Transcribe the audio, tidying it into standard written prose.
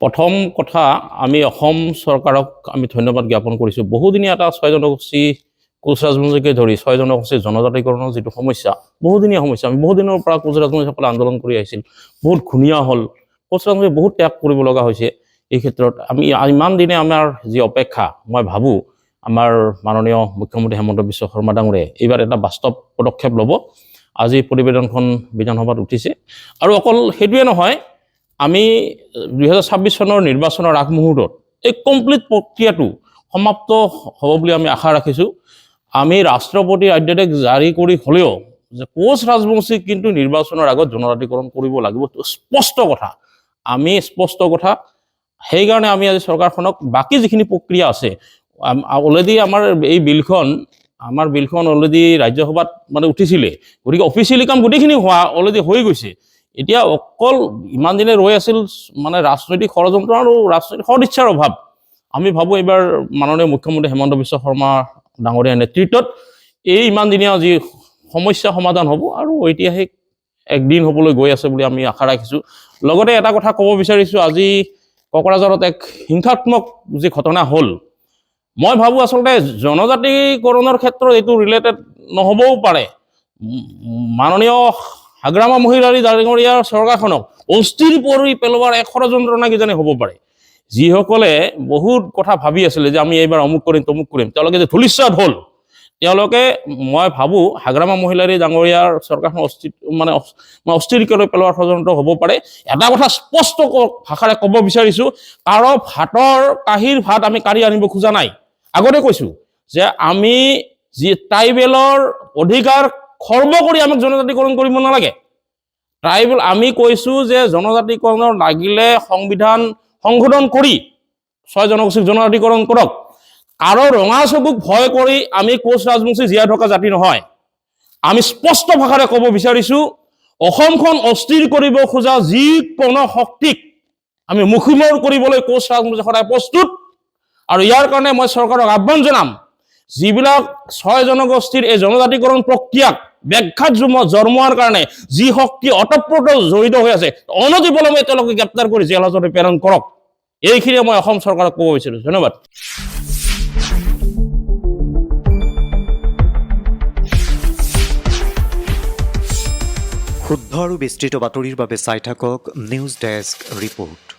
প্ৰথম কথা আমি অসম চৰকাৰক আমি ধন্যবাদ জ্ঞাপন কৰিছোঁ। বহুদিনীয়া এটা 6 জনগোষ্ঠী কোচ ৰাজবংশীকে ধৰি 6 জনগোষ্ঠীৰ জনজাতিকৰণৰ যিটো সমস্যা, বহুদিনীয়া সমস্যা। আমি বহুদিনৰ পৰা কোচ ৰাজবংশীসকলে আন্দোলন কৰি আহিছিল, বহুত ঘূণীয়া হ'ল। কোচ ৰাজবংশী বহুত ত্যাগ কৰিব লগা হৈছে। এই ক্ষেত্ৰত আমি ইমান দিনে আমাৰ যি অপেক্ষা, মই ভাবোঁ আমাৰ মাননীয় মুখ্যমন্ত্ৰী হেমন্ত বিশ্ব শৰ্মা ডাঙৰীয়াই এইবাৰ এটা বাস্তৱ পদক্ষেপ ল'ব। আজি প্ৰতিবেদনখন বিধানসভাত উঠিছে আৰু অকল সেইটোৱে নহয়, আমি 2026 চনৰ নিৰ্বাচনৰ আগমুহূৰ্তত এই কমপ্লিট প্ৰক্ৰিয়াটো সমাপ্ত হ'ব বুলি আমি আশা ৰাখিছোঁ। আমি ৰাষ্ট্ৰপতিৰ আদেশ জাৰি কৰি হ'লেও যে কোচ ৰাজবংশীক কিন্তু নিৰ্বাচনৰ আগত জনজাতিকৰণ কৰিব লাগিব, স্পষ্ট কথা। আমি স্পষ্ট কথা, সেইকাৰণে আমি আজি চৰকাৰখনক বাকী যিখিনি প্ৰক্ৰিয়া আছে, অলৰেডি আমাৰ বিলখন অলৰেডি ৰাজ্যসভাত মানে উঠিছিলে, গতিকে অফিচিয়েলি কাম গোটেইখিনি অলৰেডি হৈ গৈছে। এতিয়া অকল ইমান দিনে ৰৈ আছিল মানে ৰাজনৈতিক ষড়যন্ত্ৰ আৰু ৰাজনৈতিক সদিচ্ছাৰ অভাৱ। আমি ভাবোঁ এইবাৰ মাননীয় মুখ্যমন্ত্ৰী হেমন্ত বিশ্ব শৰ্মা ডাঙৰীয়াৰ নেতৃত্বত এই ইমান দিনীয়া যি সমস্যা সমাধান হ'ব আৰু ঐতিহাসিক একদিন হ'বলৈ গৈ আছে বুলি আমি আশা ৰাখিছোঁ। লগতে এটা কথা ক'ব বিচাৰিছোঁ, আজি কোকৰাঝাৰত এক হিংসাত্মক যি ঘটনা হ'ল, মই ভাবোঁ আচলতে জনজাতিকৰণৰ ক্ষেত্ৰত এইটো ৰিলেটেড নহ'বও পাৰে। মাননীয় হাগ্ৰামা মহিলাৰী ডাঙৰীয়াৰ চৰকাৰখনক অস্থিৰ কৰি পেলোৱাৰ এক ষড়যন্ত্ৰণা কিজানি হ'ব পাৰে। যিসকলে বহুত কথা ভাবি আছিলে যে আমি এইবাৰ অমুক কৰিম তমুক কৰিম, তেওঁলোকে যে ধূলিসাৎ হ'ল, তেওঁলোকে মই ভাবোঁ হাগ্ৰামা মহিলাৰী ডাঙৰীয়াৰ চৰকাৰখন অস্থিৰ কৰি পেলোৱাৰ ষড়যন্ত্ৰ হ'ব পাৰে। এটা কথা স্পষ্ট ভাষাৰে ক'ব বিচাৰিছোঁ, কাৰো ভাতৰ কাঁহীৰ ভাত আমি কাঢ়ি আনিব খোজা নাই। আগতে কৈছোঁ যে আমি যি ট্ৰাইবেলৰ অধিকাৰ খৰ্ব কৰি আমাক জনজাতিকৰণ কৰিব নালাগে। আমি কৈছোঁ যে জনজাতিকৰণৰ লাগিলে সংবিধান সংশোধন কৰি 6 জনগোষ্ঠীক জনজাতিকৰণ কৰক। কাৰো ৰঙা চকুক ভয় কৰি আমি কোচ ৰাজবংশী জীয়াই থকা জাতি নহয়। আমি স্পষ্ট ভাষাৰে ক'ব বিচাৰিছোঁ, অসমখন অস্থিৰ কৰিব খোজা যিকোনো শক্তিক আমি মুখীমূৰ কৰিবলৈ কোচ ৰাজবংশী সদায় প্ৰস্তুত। আৰু ইয়াৰ কাৰণে মই চৰকাৰক আহ্বান জনাম, যিবিলাক 6 জনগোষ্ঠীৰ এই জনজাতিকৰণ প্ৰক্ৰিয়াক ব্যাঘাত জন্মোৱাৰ কাৰণে যি শক্তি অতঃপ্ৰত জড়িত হৈ আছে, অনতিপলমে তেওঁলোকে গ্ৰেপ্তাৰ কৰি জেল হাজতলৈ প্ৰেৰণ কৰক। এইখিনিয়ে মই অসম চৰকাৰক ক'ব বিচাৰিছোঁ। ধন্যবাদ। শুদ্ধ আৰু বিস্তৃত বাতৰিৰ বাবে চাই থাকক নিউজ ডেস্ক ৰিপৰ্ট।